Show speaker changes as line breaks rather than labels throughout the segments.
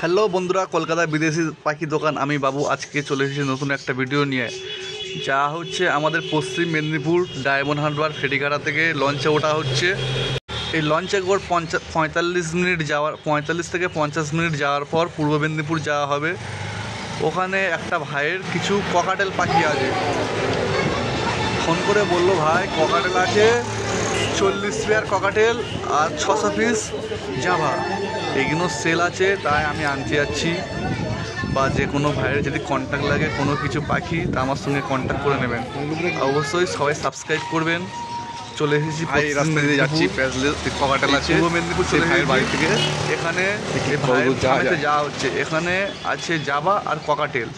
Hello বন্ধুরা, কলকাতা বিদেশি পাখি দোকান আমি বাবু আজকে চলে এসেছি নতুন একটা ভিডিও নিয়ে। যা হচ্ছে আমাদের পশ্চিম মেদিনীপুর ডায়মন্ড হারবার ফেরিঘাটা থেকে লঞ্চে ওঠা হচ্ছে। এই লঞ্চে করে 45 থেকে 50 মিনিট যাওয়ার পর পূর্ব মেদিনীপুর যাওয়া হবে। ওখানে একটা ভাইয়ের কিছু ককাটেল পাখি আছে। ফোন করে বললো, ভাই ককাটেল আছে 40 পেয়ার ককাটেল আর 600 পিস জাভা, এগুলো সেল আছে, তাই আমি আনতে যাচ্ছি। বা যে কোনো ভাইয়ের যদি কন্ট্যাক্ট লাগে কোনো কিছু পাখি, তা আমার সঙ্গে কন্ট্যাক্ট করে নেবেন। অবশ্যই সবাই সাবস্ক্রাইব করবেন। চলে এসেছি রাস্তা দিয়ে যাচ্ছি, ককাটেল আছে পূর্ব মেদিনীপুর চলে ভাইয়ের বাড়ি থেকে। এখানে যাওয়া হচ্ছে, এখানে আছে জাভা আর ককাটেল,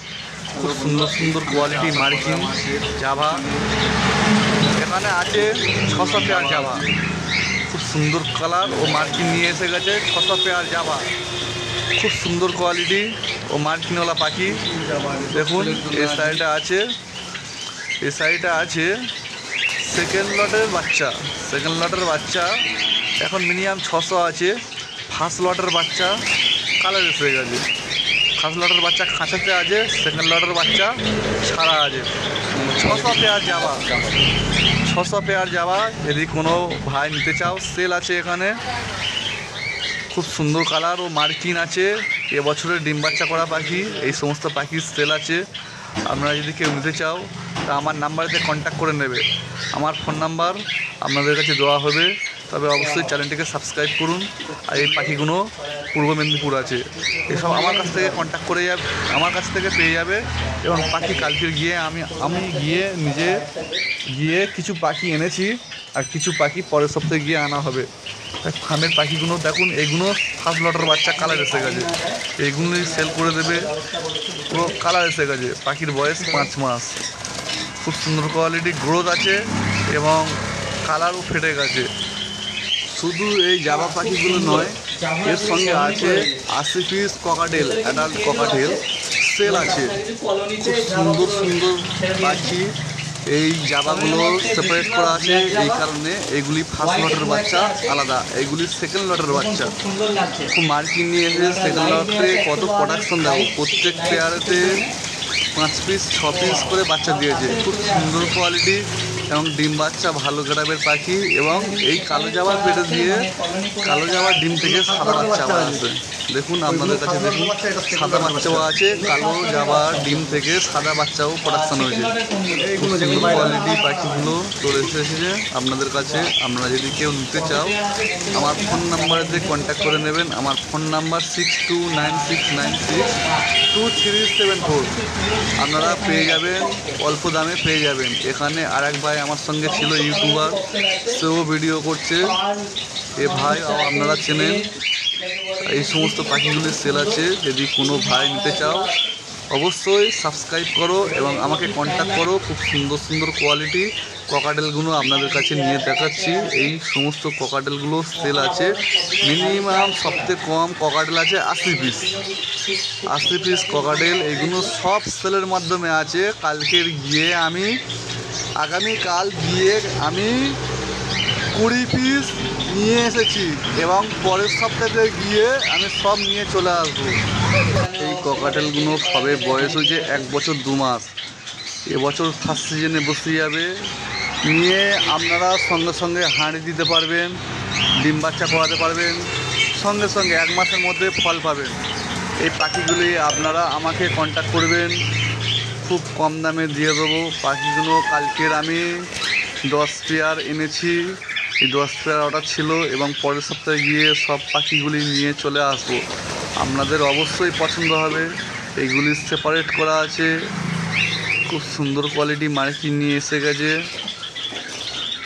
খুব সুন্দর সুন্দর কোয়ালিটি মার্কিন জাভা। এখানে আছে 600 পেয়ার জাভা, খুব সুন্দর কালার ও মার্কিন নিয়ে এসে গেছে। 600 পেয়ার জাভা, খুব সুন্দর কোয়ালিটি ও মার্কিনওয়ালা পাখি। দেখুন এই সাইডে আছে সেকেন্ড লটের বাচ্চা। এখন মিনিমাম 600 আছে। ফার্স্ট লটের বাচ্চা কালার এসে গেছে। ফার্স্ট লটের বাচ্চা খাঁচাতে আছে, সেকেন্ড লটের বাচ্চা ছাড়া আছে। 600 পেয়ার জাভা যদি কোনো ভাই নিতে চাও, সেল আছে এখানে। খুব সুন্দর কালার ও মার্কিন আছে, এবছরের ডিম বাচ্চা করা পাখি। এই সমস্ত পাখির সেল আছে। আপনারা যদি কেউ নিতে চাও, তা আমার নাম্বারেতে কন্ট্যাক্ট করে নেবে। আমার ফোন নাম্বার আপনাদের কাছে দেওয়া হবে। তবে অবশ্যই চ্যানেলটিকে সাবস্ক্রাইব করুন। আর এই পাখিগুলো পূর্ব মেদিনীপুর আছে, এসব আমার কাছ থেকে কন্ট্যাক্ট করে আমার কাছ থেকে পেয়ে যাবে। এবং পাখি কালকে গিয়ে আমি নিজে গিয়ে কিছু পাখি এনেছি, আর কিছু পাখি পরের সপ্তাহে গিয়ে আনা হবে। ফার্মের পাখিগুলো দেখুন, এগুলো ফার্স্ট লটের বাচ্চা কালার এসে গেছে, এইগুলোই সেল করে দেবে। পুরো কালার এসে গেছে, পাখির বয়স 5 মাস। খুব সুন্দর কোয়ালিটি গ্রোথ আছে এবং কালারও ফেটে গেছে। শুধু এই জাভা পাখিগুলো নয়, এর সঙ্গে আছে 80 piece cockatiel, adult cockatiel sale আছে। খুব সুন্দর পাখি। এই জাভাগুলো সেপারেট করা আছে এই কারণে, এইগুলি ফার্স্ট লটের বাচ্চা আলাদা, এইগুলি সেকেন্ড লটের বাচ্চা। খুব মার্কিন নিয়ে এসে সেকেন্ড লটে কত প্রোডাকশন দেবো, প্রত্যেক পেয়ারেতে 5 পিস 6 পিস করে বাচ্চা দিয়েছে। খুব সুন্দর কোয়ালিটি এবং ডিম বাচ্চা ভালো গ্রামের পাখি। এবং এই কালো জাভার পেটে দিয়ে কালো জাভার ডিম থেকে সাদা বাচ্চা আসবে। দেখুন আপনাদের কাছে দেখুন, সাদা বাচ্চাও আছে, কালো জাভার ডিম থেকে সাদা বাচ্চাও প্রোডাকশন হয়েছে। খুব সুন্দর কোয়ালিটি পাখিগুলো চলে এসেছে আপনাদের কাছে। আপনারা যদি কেউ নিতে চাও, আমার ফোন নাম্বারেতে কন্ট্যাক্ট করে নেবেন। আমার ফোন নাম্বার 6296962374। আপনারা পেয়ে যাবেন, অল্প দামে পেয়ে যাবেন। এখানে আরেক ভাই আমার সঙ্গে ছিল, ইউটিউবার, সেও ভিডিও করছে। এ ভাই আপনারা চেনেন। এই সমস্ত পাখিগুলির সেল আছে, যদি কোনো ভাই নিতে চাও অবশ্যই সাবস্ক্রাইব করো এবং আমাকে কন্ট্যাক্ট করো। খুব সুন্দর সুন্দর কোয়ালিটি ককাটেলগুলো আপনাদের কাছে নিয়ে দেখাচ্ছি। এই সমস্ত ককাটেলগুলো সেল আছে। মিনিমাম সবথেকে কম ককাটেল আছে 80 পিস ককাটেল। এইগুলো সব সেলের মাধ্যমে আছে। আগামীকাল গিয়ে আমি 20 পিস নিয়ে এসেছি এবং পরের সপ্তাহে গিয়ে আমি সব নিয়ে চলে আসবো। এই ককাটেলগুলো সবে বয়স হয়েছে 1 বছর 2 মাস। এবছর ফার্স্ট সিজনে বসে যাবে। নিয়ে আপনারা সঙ্গে সঙ্গে হাঁড়ি দিতে পারবেন, ডিম বাচ্চা করাতে পারবেন, সঙ্গে 1 মাসের মধ্যে ফল পাবেন। এই পাখিগুলি আপনারা আমাকে কন্ট্যাক্ট করবেন, খুব কম দামে দিয়ে দেবো। পাখিগুলো কালকের আমি 10 পেয়ার এনেছি, এই 10 পেয়ার অর্ডার ছিল এবং পরের সপ্তাহে গিয়ে সব পাখিগুলি নিয়ে চলে আসবো। আপনাদের অবশ্যই পছন্দ হবে। এইগুলি সেপারেট করা আছে, খুব সুন্দর কোয়ালিটি মার্কিন নিয়ে এসে গেছে।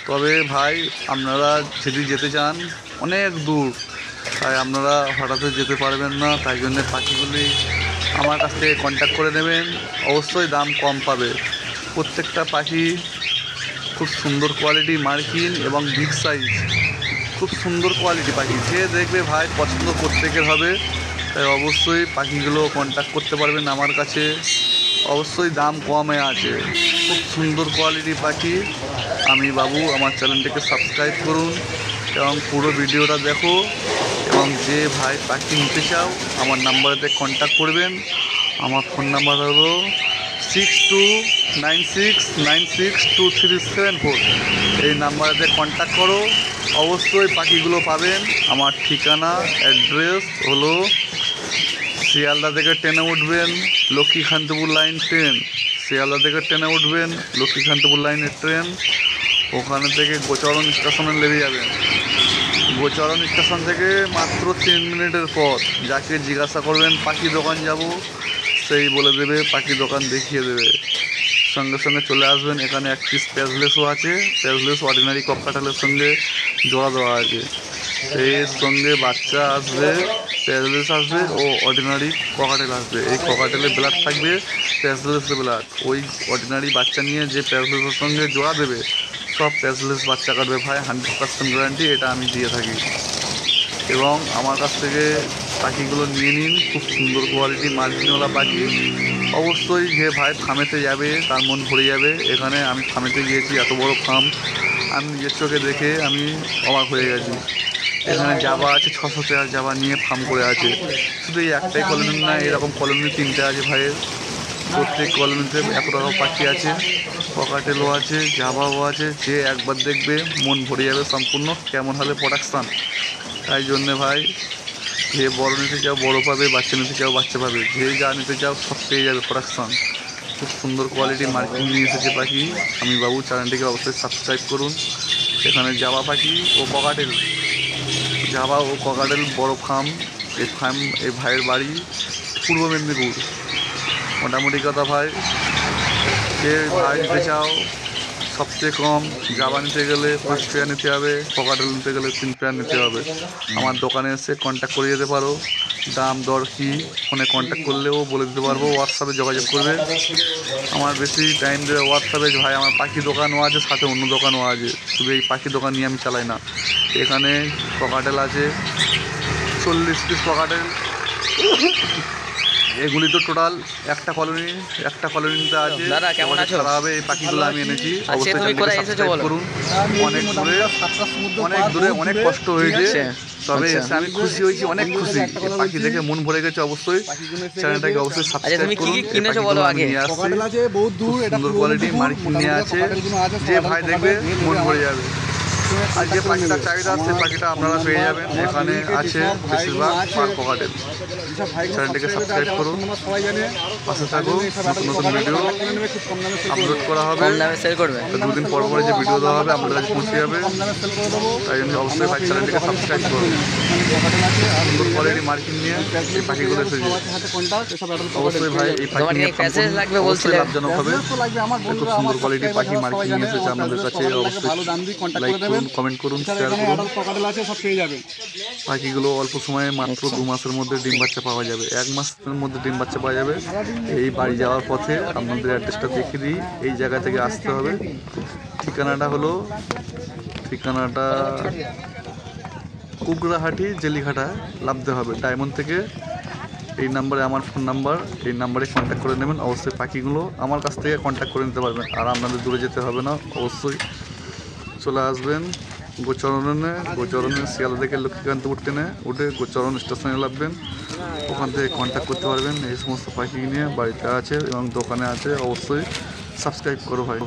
তবে ভাই আপনারা যদি যেতে চান অনেক দূর, তাই আপনারা হঠাৎ যেতে পারবেন না, তাই জন্য পাখিগুলি আমার কাছ থেকে কন্ট্যাক্ট করে নেবেন। অবশ্যই দাম কম পাবে। প্রত্যেকটা পাখি খুব সুন্দর কোয়ালিটি মার্কিন এবং বিগ সাইজ, খুব সুন্দর কোয়ালিটি পাখি। যে দেখবে ভাই পছন্দ প্রত্যেকের হবে, তাই অবশ্যই পাখিগুলো কন্ট্যাক্ট করতে পারবেন আমার কাছে। অবশ্যই দাম কমে আছে, খুব সুন্দর কোয়ালিটি পাখি। আমি বাবু, আমার চ্যানেলটিকে সাবস্ক্রাইব করুন এবং পুরো ভিডিওটা দেখো এবং যে ভাই পাখি নিতে চাও আমার নাম্বারেতে কন্ট্যাক্ট করবেন। আমার ফোন নাম্বার হলো 6296962374। এই নাম্বারেতে কন্ট্যাক্ট করো, অবশ্যই পাখিগুলো পাবেন। আমার ঠিকানা অ্যাড্রেস হলো শিয়ালদা থেকে ট্রেনে উঠবেন লক্ষ্মীকান্তপুর লাইন ট্রেন, শিয়ালদা থেকে ট্রেনে উঠবেন লক্ষ্মীকান্তপুর লাইনের ট্রেন, ওখানে থেকে গোচরণ স্টেশনে নেমে যাবেন। গোচরণ স্টেশন থেকে মাত্র 3 মিনিটের পথ। যাকে জিজ্ঞাসা করবেন পাখি দোকান যাব, সেই বলে দেবে, পাখি দোকান দেখিয়ে দেবে। সঙ্গে সঙ্গে চলে আসবেন। এখানে এক পিস প্যাজলেসও আছে, প্যাজলেস অর্ডিনারি কককাটেলের সঙ্গে জোড়া দেওয়া আছে। এর সঙ্গে বাচ্চা আসবে, প্যাজলেস আসবে ও অর্ডিনারি ককাটেল আসবে। এই ককাটেলের ব্লাড থাকবে প্যাজলেসের ব্লাড। ওই অর্ডিনারি বাচ্চা নিয়ে যে প্যাজলেসের সঙ্গে জোড়া দেবে সব প্যাজলেস বাচ্চা কাটবে ভাই, 100% গ্যারান্টি এটা আমি দিয়ে থাকি। এবং আমার কাছ থেকে পাখিগুলো নিয়ে নিন, খুব সুন্দর কোয়ালিটি মার্জিনওয়ালা পাখি। অবশ্যই যে ভাই ফার্মেতে যাবে তার মন ভরে যাবে। এখানে আমি ফার্মেতে গিয়েছি, এত বড় ফার্ম আমি নিজের চোখে দেখে আমি অবাক হয়ে গেছি। এখানে জাবা আছে, 600 পেয়ার জাবা নিয়ে ফার্ম করে আছে। শুধু এই একটাই কলোনি না, এরকম কলোনি 3টে আছে ভাইয়ের। প্রত্যেক কলোনিতে এত রকম পাখি আছে, ককাটেলও আছে, জাবাও আছে। যে একবার দেখবে মন ভরে যাবে সম্পূর্ণ কেমন হবে প্রোডাকশান। তাই জন্যে ভাই, যে বড় নিতে চাও বড় পাবে, বাচ্চা নিতে চাও বাচ্চা পাবে, যে যা নিতে চাও সব পেয়ে যাবে প্রোডাকশান। খুব সুন্দর কোয়ালিটি মার্কিং নিয়ে এসেছে পাখি। আমি বাবু চ্যানেলটিকে অবশ্যই সাবস্ক্রাইব করুন। এখানে জাবা পাখি ও ককাটেল, জাবা ও ককাটেল বড় ফার্ম। এই ভাইয়ের বাড়ি পূর্ব মেদিনীপুর। মোটামুটি কথা ভাই, যে ভাই নিতে চাও সবচেয়ে কম জাবা নিতে গেলে 5 পেয়ার নিতে হবে, ককাটেল নিতে গেলে 3 পেয়ার নিতে হবে। আমার দোকানে এসে কন্ট্যাক্ট করে যেতে পারো। দাম দর কী ফোনে কন্ট্যাক্ট করলেও বলে দিতে পারবো। হোয়াটসঅ্যাপে যোগাযোগ করবে। আমার বেশি টাইম দেবে হোয়াটসঅ্যাপে। ভাই আমার পাখি দোকানও আছে, সাথে অন্য দোকানও আছে, শুধু এই পাখি দোকান নিয়ে আমি চালাই না। এখানে ককাটেল আছে 40 পিস ককাটেল। এগুলি তো টোটাল একটা কলোনিতে আছে।
দাদা কেমন আছো?
খারাপ হবে এই পাখিগুলো আমি এনেছি। অবশ্যই
তুমি কোথায় এসেছো
সাবস্ক্রাইব
বলো?
করুন। অনেক দূরে অনেক কষ্ট হয়েছে, তবে এসে আমি খুশি হয়েছি, অনেক খুশি। পাখি দেখে মন ভরে গেছে। অবশ্যই চ্যানেলটাকে অবশ্যই সাবস্ক্রাইব করুন।
কিনেছো বলো আগে?
নিয়ে আসছি সুন্দর কোয়ালিটি মার্কিং নিয়ে আছে, যে ভাই দেখবে মন ভরে যাবে। আর যে পাখিটার চাহিদা সেই পাখিটা আপনারা পেয়ে যাবেন। এখানে আছে বেশিরভাগ পার ককাটেল। চ্যানেলটিকে সাবস্ক্রাইব করুন, পাশে থাকুন। নতুন নতুন ভিডিও আপলোড করা হবে, দুদিন পর পরে যে ভিডিও দেওয়া হবে আপনাদের কাছে পৌঁছে যাবে। তাই জন্য অবশ্যই ভাই চ্যানেলটিকে সাবস্ক্রাইব করুন। সুন্দর কোয়ালিটি মার্কিং নিয়ে এই পাখিগুলো এসেছে। অবশ্যই ভাই এই পাখি নিয়ে অবশ্যই লাভজনক হবে। খুব সুন্দর কোয়ালিটি পাখি মার্কিং নিয়ে এসেছে আপনাদের কাছে। অবশ্যই লাইক করুন, কমেন্ট করুন, শেয়ার করুন। পাখিগুলো অল্প সময়ে মাত্র 2 মাসের মধ্যে ডিম বাচ্চা পাওয়া যাবে, 1 মাসের মধ্যে ডিম বাচ্চা পাওয়া যাবে। এই বাড়ি যাওয়ার পথে আপনাদের অ্যাড্রেসটা দেখে দিই, এই জায়গা থেকে আসতে হবে। ঠিকানাটা কুকড়াহাটি জেলিঘাটা নামতে হবে ডায়মন্ড থেকে। এই নাম্বারে আমার ফোন নাম্বার, এই নাম্বারে কন্ট্যাক্ট করে নেবেন। অবশ্যই পাখিগুলো আমার কাছ থেকে কন্ট্যাক্ট করে নিতে পারবেন। আর আপনাদের দূরে যেতে হবে না, অবশ্যই চলে আসবেন গোচরণে শিয়ালদা থেকে লক্ষ্মীকান্তপুর ট্রেনে উঠে গোচরণ স্টেশনে নামবেন। ওখান থেকে কন্ট্যাক্ট করতে পারবেন। এই সমস্ত পাখি নিয়ে বাড়িতে আছে এবং দোকানে আছে। অবশ্যই সাবস্ক্রাইব করো ভাই।